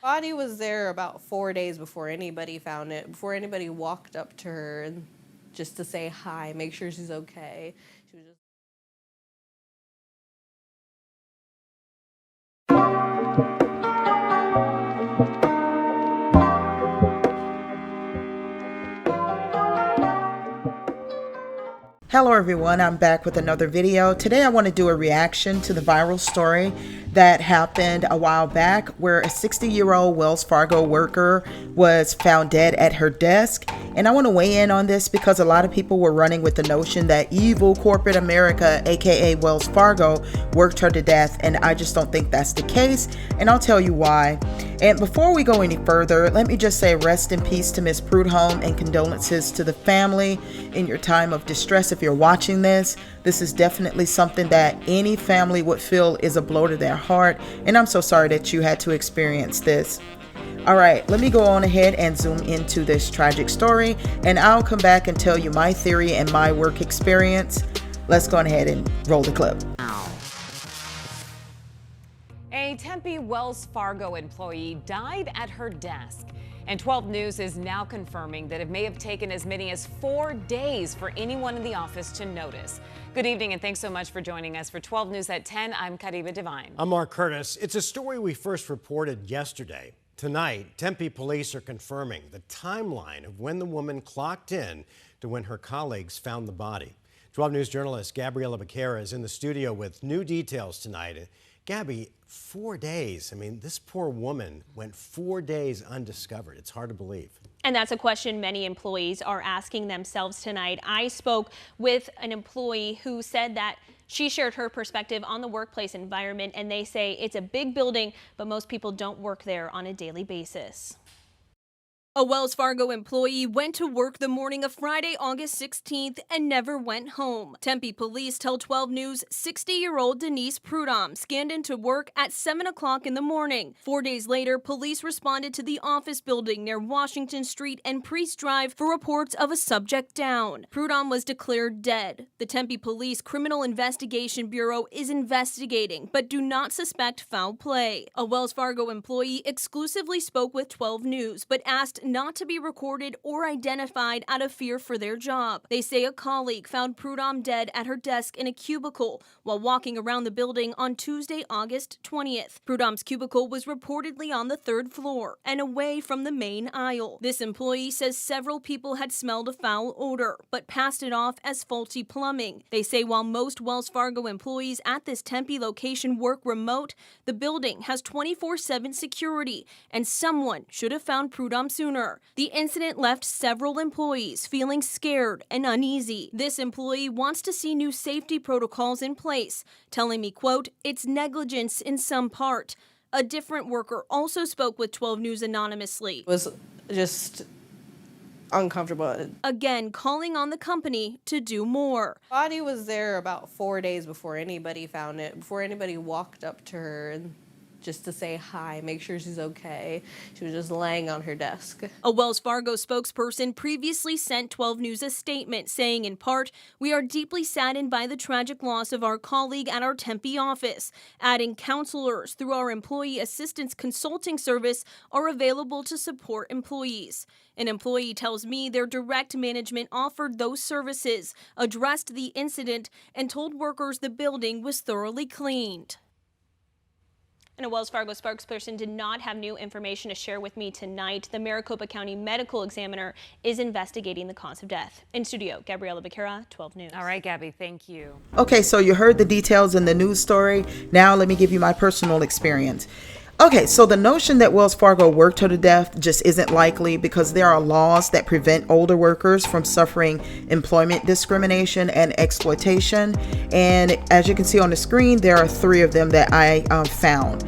Body was there about 4 days before anybody found it, before anybody walked up to her and just to say hi, make sure she's okay. She was just Hello everyone, I'm back with another video. Today I want to do a reaction to the viral story that happened a while back where a 60-year-old Wells Fargo worker was found dead at her desk. And I want to weigh in on this because a lot of people were running with the notion that evil corporate America, aka Wells Fargo, worked her to death, and I just don't think that's the case, and I'll tell you why. And before we go any further, let me just say rest in peace to Miss Prudhomme and condolences to the family in your time of distress. If you're watching this is definitely something that any family would feel is a blow to their heart, and I'm so sorry that you had to experience this. All right, let me go on ahead and zoom into this tragic story, and I'll come back and tell you my theory and my work experience. Let's go ahead and roll the clip. A Tempe Wells Fargo employee died at her desk. And 12 News is now confirming that it may have taken as many as 4 days for anyone in the office to notice. Good evening and thanks so much for joining us for 12 News at 10. I'm Kariba Devine. I'm Mark Curtis. It's a story we first reported yesterday. Tonight, Tempe police are confirming the timeline of when the woman clocked in to when her colleagues found the body. 12 News journalist Gabriela Becerra is in the studio with new details tonight. Gabby, 4 days. I mean, this poor woman went 4 days undiscovered. It's hard to believe. And that's a question many employees are asking themselves tonight. I spoke with an employee who said that she shared her perspective on the workplace environment, and they say it's a big building, but most people don't work there on a daily basis. A Wells Fargo employee went to work the morning of Friday, August 16th and never went home. Tempe police tell 12 News 60-year-old Denise Prudhomme scanned into work at 7 o'clock in the morning. 4 days later, police responded to the office building near Washington Street and Priest Drive for reports of a subject down. Prudhomme was declared dead. The Tempe Police Criminal Investigation Bureau is investigating, but do not suspect foul play. A Wells Fargo employee exclusively spoke with 12 News, but asked not to be recorded or identified out of fear for their job. They say a colleague found Prudhomme dead at her desk in a cubicle while walking around the building on Tuesday, August 20th. Prudhomme's cubicle was reportedly on the 3rd floor and away from the main aisle. This employee says several people had smelled a foul odor, but passed it off as faulty plumbing. They say while most Wells Fargo employees at this Tempe location work remote, the building has 24/7 security, and someone should have found Prudhomme sooner. The incident left several employees feeling scared and uneasy. This employee wants to see new safety protocols in place, telling me, quote, "It's negligence in some part." A different worker also spoke with 12 News anonymously. It was just uncomfortable. Again, calling on the company to do more. Body was there about 4 days before anybody found it, before anybody walked up to her and just to say hi, make sure she's okay. She was just laying on her desk. A Wells Fargo spokesperson previously sent 12 News a statement saying, in part, "We are deeply saddened by the tragic loss of our colleague at our Tempe office," adding counselors through our employee assistance consulting service are available to support employees. An employee tells me their direct management offered those services, addressed the incident, and told workers the building was thoroughly cleaned. And a Wells Fargo spokesperson did not have new information to share with me tonight. The Maricopa County medical examiner is investigating the cause of death. In studio, Gabriela Becerra, 12 News. All right, Gabby, thank you. Okay, so you heard the details in the news story. Now let me give you my personal experience. Okay, so the notion that Wells Fargo worked her to death just isn't likely because there are laws that prevent older workers from suffering employment discrimination and exploitation. And as you can see on the screen, there are 3 of them that I found.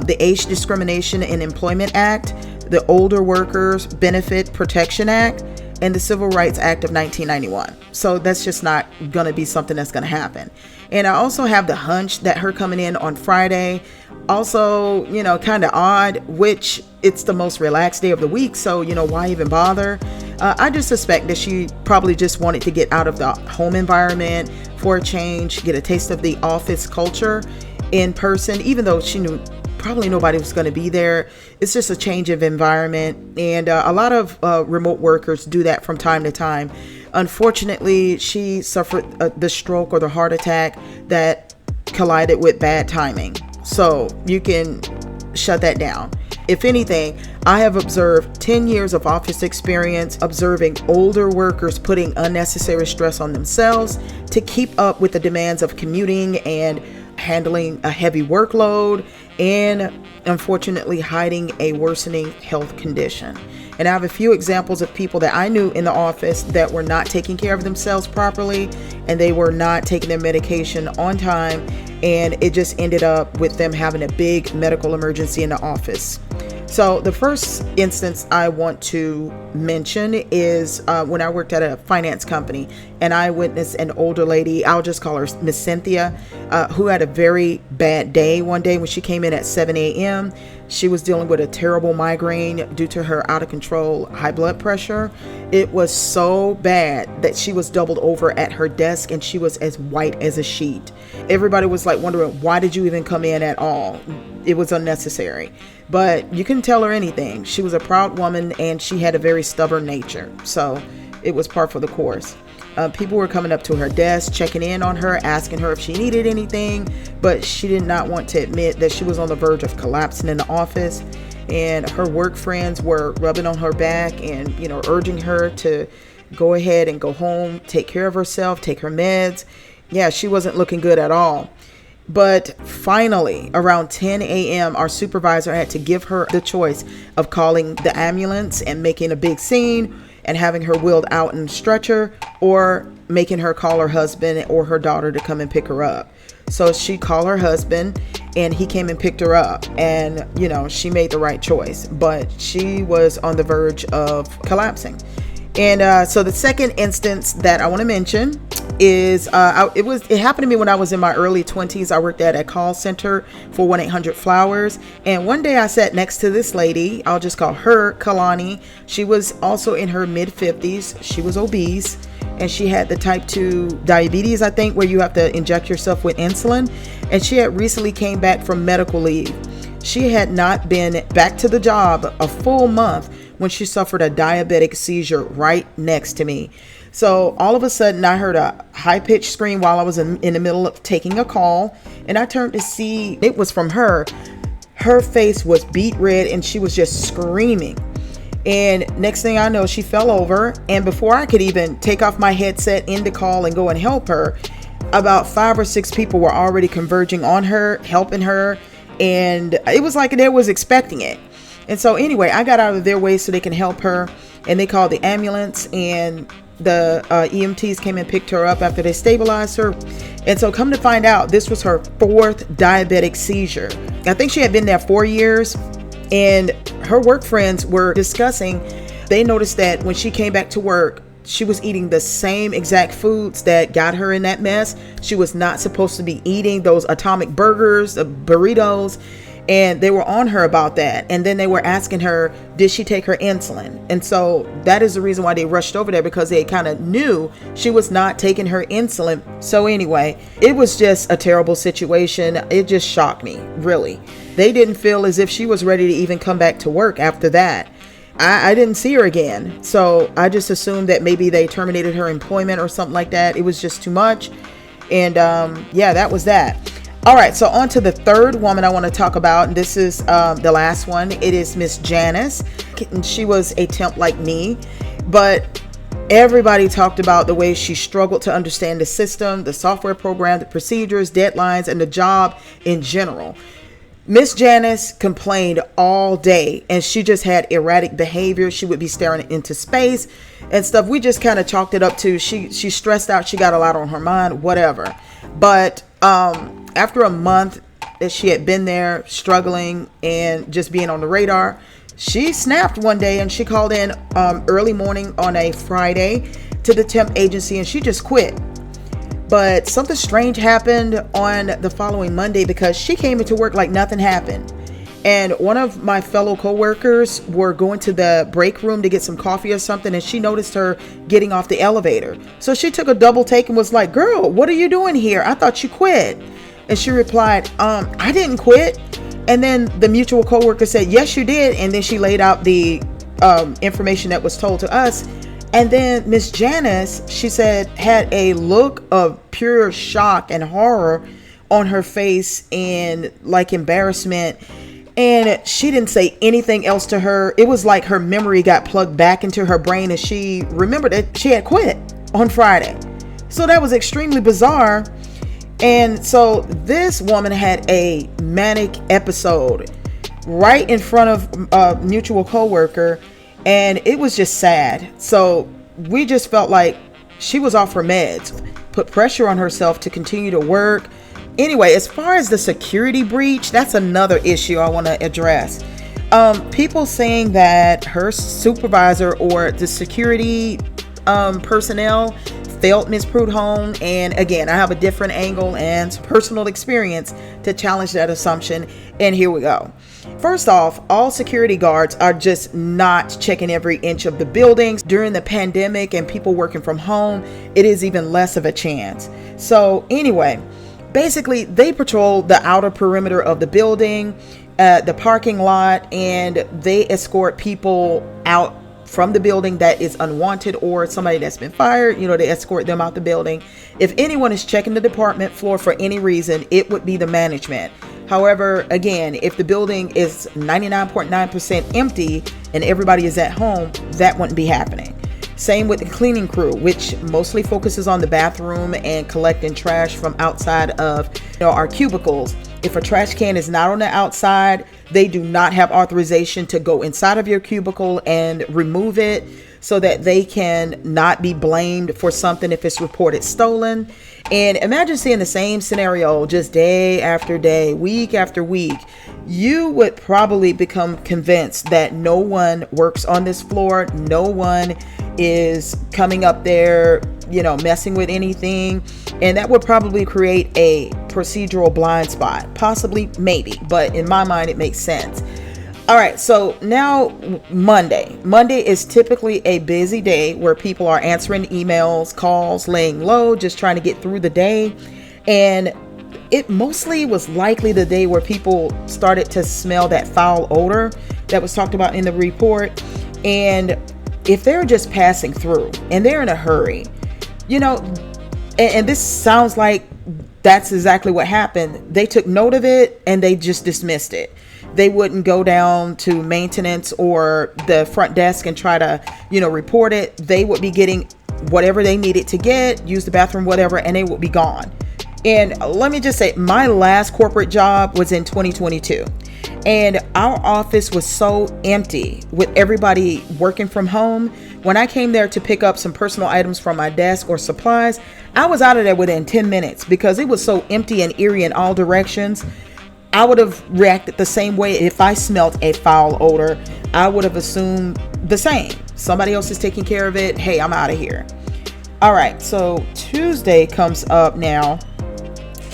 The Age Discrimination in Employment Act, the Older Workers Benefit Protection Act, and the Civil Rights Act of 1991. So that's just not going to be something that's going to happen. And I also have the hunch that her coming in on Friday, also, kind of odd, which it's the most relaxed day of the week. So, why even bother? I just suspect that she probably just wanted to get out of the home environment for a change, get a taste of the office culture in person, even though she knew probably nobody was going to be there. It's just a change of environment. And a lot of remote workers do that from time to time. Unfortunately, she suffered the stroke or the heart attack that collided with bad timing. So you can shut that down. If anything, I have observed 10 years of office experience observing older workers putting unnecessary stress on themselves to keep up with the demands of commuting and handling a heavy workload, and unfortunately hiding a worsening health condition. And I have a few examples of people that I knew in the office that were not taking care of themselves properly, and they were not taking their medication on time, and it just ended up with them having a big medical emergency in the office. So the first instance I want to mention is when I worked at a finance company, and I witnessed an older lady, I'll just call her Miss Cynthia, who had a very bad day one day when she came in at 7 a.m. She was dealing with a terrible migraine due to her out of control high blood pressure. It was so bad that she was doubled over at her desk, and she was as white as a sheet. Everybody was like wondering, why did you even come in at all? It was unnecessary. But you couldn't tell her anything. She was a proud woman, and she had a very stubborn nature. So it was par for the course. People were coming up to her desk, checking in on her, asking her if she needed anything, but she did not want to admit that she was on the verge of collapsing in the office. And her work friends were rubbing on her back and, urging her to go ahead and go home, take care of herself, take her meds. Yeah, she wasn't looking good at all. But finally, around 10 a.m., our supervisor had to give her the choice of calling the ambulance and making a big scene and having her wheeled out in a stretcher, or making her call her husband or her daughter to come and pick her up. So she called her husband, and he came and picked her up, and she made the right choice, but she was on the verge of collapsing. And so the second instance that I want to mention is it happened to me when I was in my early 20s. I worked at a call center for 1-800-Flowers, and one day I sat next to this lady. I'll just call her Kalani. She was also in her mid 50s. She was obese, and she had the type 2 diabetes, I think, where you have to inject yourself with insulin. And she had recently came back from medical leave. She had not been back to the job a full month when she suffered a diabetic seizure right next to me. So all of a sudden I heard a high-pitched scream while I was in the middle of taking a call, and I turned to see it was from her. Her face was beet red, and she was just screaming. And next thing I know, she fell over, and before I could even take off my headset, end the call, and go and help her, about 5 or 6 people were already converging on her, helping her, and it was like they was expecting it. And so anyway, I got out of their way so they can help her, and they called the ambulance, and the EMTs came and picked her up after they stabilized her. And so come to find out, this was her 4th diabetic seizure. I think she had been there 4 years, and her work friends were discussing, they noticed that when she came back to work, she was eating the same exact foods that got her in that mess. She was not supposed to be eating those atomic burgers, the burritos. And they were on her about that. And then they were asking her, did she take her insulin? And so that is the reason why they rushed over there, because they kind of knew she was not taking her insulin. So anyway, it was just a terrible situation. It just shocked me, really. They didn't feel as if she was ready to even come back to work after that. I didn't see her again. So I just assumed that maybe they terminated her employment or something like that. It was just too much. And yeah, that was that. All right, so on to the third woman I want to talk about, and this is the last one. It is Miss Janice. She was a temp like me, but everybody talked about the way she struggled to understand the system, the software program, the procedures, deadlines, and the job in general. Miss Janice complained all day, and she just had erratic behavior. She would be staring into space and stuff. We just kind of chalked it up to she's stressed out. She got a lot on her mind, whatever. But after a month that she had been there struggling and just being on the radar, she snapped one day, and she called in early morning on a Friday to the temp agency, and she just quit. But something strange happened on the following Monday, because she came into work like nothing happened. And one of my fellow coworkers were going to the break room to get some coffee or something, and she noticed her getting off the elevator. So she took a double take and was like, "Girl, what are you doing here? I thought you quit." And she replied, "I didn't quit. And then the mutual coworker said, yes, you did. And then she laid out the information that was told to us. And then Miss Janice, she said, had a look of pure shock and horror on her face and like embarrassment. And she didn't say anything else to her. It was like her memory got plugged back into her brain and she remembered that she had quit on Friday. So that was extremely bizarre. And so this woman had a manic episode right in front of a mutual coworker, and it was just sad. So we just felt like she was off her meds, put pressure on herself to continue to work. Anyway, as far as the security breach, that's another issue I want to address. People saying that her supervisor or the security personnel failed Ms. Prudhomme. And again, I have a different angle and personal experience to challenge that assumption. And here we go. First off, all security guards are just not checking every inch of the buildings. During the pandemic and people working from home, it is even less of a chance. So anyway, basically they patrol the outer perimeter of the building, the parking lot, and they escort people out from the building that is unwanted or somebody that's been fired. They escort them out the building. If anyone is checking the department floor for any reason, it would be the management. However, again, if the building is 99.9% empty and everybody is at home, that wouldn't be happening. Same with the cleaning crew, which mostly focuses on the bathroom and collecting trash from outside of our cubicles. If a trash can is not on the outside, they do not have authorization to go inside of your cubicle and remove it so that they can not be blamed for something if it's reported stolen. And imagine seeing the same scenario just day after day, week after week. You would probably become convinced that no one works on this floor. No one is coming up there, messing with anything. And that would probably create a procedural blind spot, possibly, maybe, but in my mind, it makes sense. All right, so now Monday is typically a busy day where people are answering emails, calls, laying low, just trying to get through the day. And it mostly was likely the day where people started to smell that foul odor that was talked about in the report. And if they're just passing through and they're in a hurry, and this sounds like that's exactly what happened. They took note of it and they just dismissed it. They wouldn't go down to maintenance or the front desk and try to, report it. They would be getting whatever they needed to get, use the bathroom, whatever, and they would be gone. And let me just say, my last corporate job was in 2022. And our office was so empty with everybody working from home. When I came there to pick up some personal items from my desk or supplies, I was out of there within 10 minutes because it was so empty and eerie in all directions. I would have reacted the same way if I smelt a foul odor. I would have assumed the same. Somebody else is taking care of it. Hey, I'm out of here. All right, so Tuesday comes up now,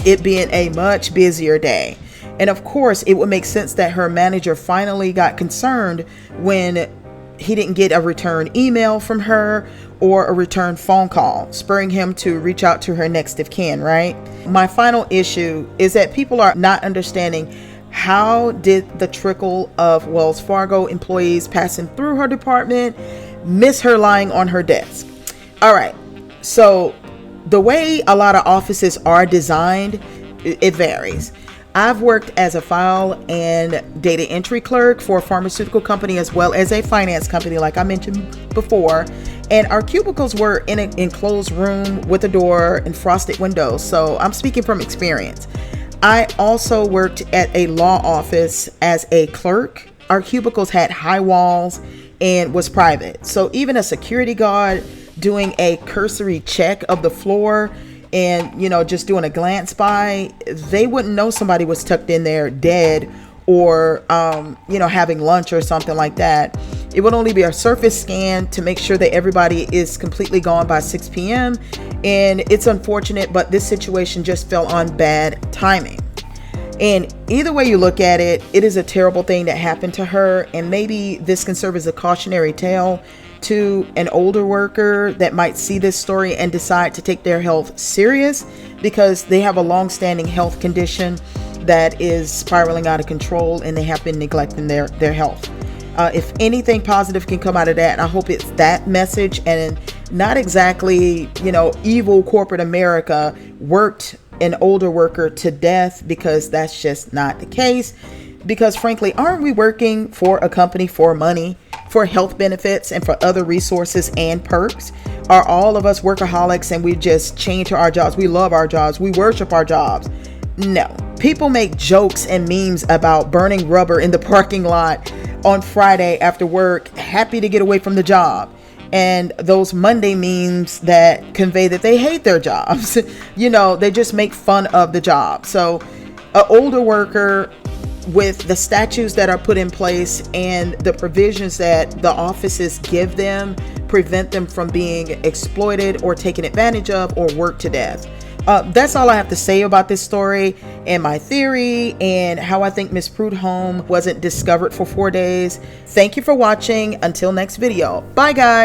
it being a much busier day. And of course, it would make sense that her manager finally got concerned when he didn't get a return email from her or a return phone call, spurring him to reach out to her next of kin, right? My final issue is that people are not understanding how did the trickle of Wells Fargo employees passing through her department miss her lying on her desk. All right, so the way a lot of offices are designed, it varies. I've worked as a file and data entry clerk for a pharmaceutical company as well as a finance company, like I mentioned before. And our cubicles were in an enclosed room with a door and frosted windows. So I'm speaking from experience. I also worked at a law office as a clerk. Our cubicles had high walls and was private. So even a security guard doing a cursory check of the floor and, just doing a glance by, they wouldn't know somebody was tucked in there dead or, having lunch or something like that. It would only be a surface scan to make sure that everybody is completely gone by 6 p.m. And it's unfortunate, but this situation just fell on bad timing. And either way you look at it, it is a terrible thing that happened to her. And maybe this can serve as a cautionary tale to an older worker that might see this story and decide to take their health serious because they have a long-standing health condition that is spiraling out of control, and they have been neglecting their health. If anything positive can come out of that, I hope it's that message, and not exactly, evil corporate America worked an older worker to death, because that's just not the case. Because frankly, aren't we working for a company for money, for health benefits, and for other resources and perks? Are all of us workaholics and we just change our jobs? We love our jobs. We worship our jobs. No. People make jokes and memes about burning rubber in the parking lot on Friday after work, happy to get away from the job. And those Monday memes that convey that they hate their jobs, they just make fun of the job. So an older worker, with the statutes that are put in place and the provisions that the offices give them, prevent them from being exploited or taken advantage of or worked to death. That's all I have to say about this story and my theory and how I think Miss Prudhomme wasn't discovered for 4 days. Thank you for watching. Until next video. Bye, guys.